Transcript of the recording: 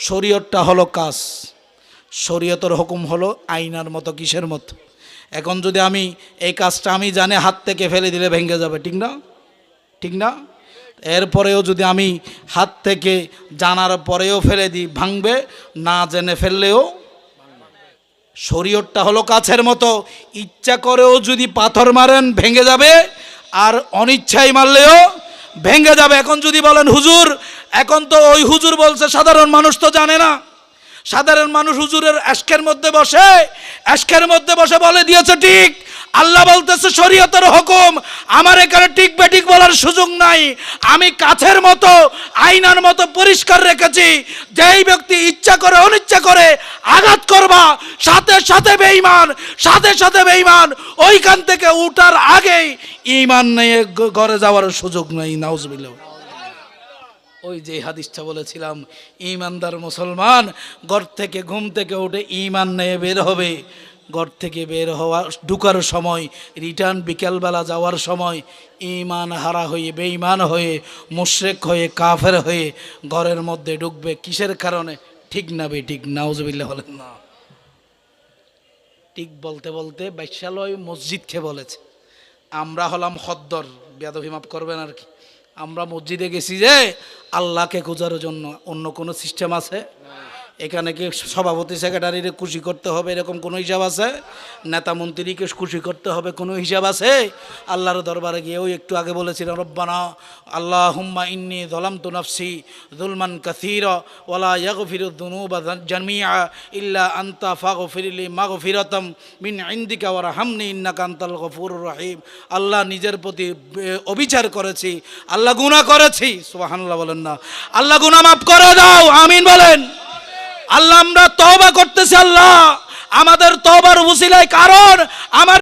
শরীয়তটা হলো কাজ, শরীয়তের হুকুম হলো আইনার মতো, কিসের মতো? এখন যদি আমি এই কাজটা আমি জানি হাত থেকে ফেলে দিলে ভেঙে যাবে, ঠিক না? ঠিক না? এরপরেও যদি আমি হাত থেকে জানার পরেও ফেলে দিই ভাঙবে, না জেনে ফেললেও। শরীয়তটা হলো কাছের মতো, ইচ্ছা করেও যদি পাথর মারেন ভেঙে যাবে, আর অনিচ্ছায় মারলেও ভেঙে যাবে। এখন যদি বলেন হুজুর, এখন তো ওই হুজুর বলছে, সাধারণ মানুষ তো জানে না, সাধারণ মানুষ হুজুরের আশকের মধ্যে বসে, আশকের মধ্যে বসে বলে দিয়েছে ঠিক, আল্লাহ বলতেছে শরীয়তের হুকুম, আমার এখানে ঠিক বেঠিক বলার সুযোগ নাই, আমি কাছের মতো আয়নার মতো পরিষ্কার রেখেছি, যেই ব্যক্তি ইচ্ছা করে অনিচ্ছা করে আঘাত করবা, সাথে সাথে বেঈমান, সাথে সাথে বেঈমান, ওইখান থেকে উঠার আগেই ঈমান নিয়ে ঘরে যাওয়ার সুযোগ নাই। নাউজুবিল্লাহ। ওই যে হাদিসটা বলেছিলাম, ঈমানদার মুসলমান ঘর থেকে ঘুম থেকে উঠে ঈমান নিয়ে বের হবে, ঘর থেকে বের হওয়া ঢুকার সময়, রিটার্ন বিকেলবেলা যাওয়ার সময় ঈমান হারা হয়ে, বেঈমান হয়ে, মুশরিক হয়ে, কাফের হয়ে ঘরের মধ্যে ঢুকবে। কিসের কারণে? ঠিক না বেঠিক? নাউজুবিল্লাহ বলেন না। ঠিক বলতে বলতে বাইশালয় মসজিদকে বলেছে, আমরা হলাম খদ্দর, বেয়াদবি মাফ করবেন আর কি। আমরা মসজিদে গেছি যে আল্লাহকে খোঁজার জন্য, অন্য কোনো সিস্টেম আছে? এখানে কি সভাপতি সেক্রেটারিকে খুশি করতে হবে এরকম কোনো হিসাব আছে? নেতা মন্ত্রীকে খুশি করতে হবে কোনো হিসাব আছে? আল্লাহর দরবারে গিয়ে ওই একটু আগে বলেছিলেন, রব্বানা আল্লাহুম্মা ইন্নী যালামতু নাফসি যুলমান কাসীরা ওয়ালা ইয়াগফিরুয যুনুবা জামিআ ইল্লা আনতা ফাগফিরলি মাগফিরাতাম মিন ইনদিকা ওয়ারহামনি ইন্নাকা আনতাল গফুরুর রহিম। আল্লাহ, নিজের প্রতি অবিচার করেছি, আল্লাহ গুনাহ করেছি। সুবহানাল্লাহ বলেন না? আল্লাহ গুনাহ মাফ করে দাও, আমিন বলেন। আল্লাহ, আমরা তওবা করতেছি, আল্লাহ আমাদের তওবার উসিলায়, কারণ আমার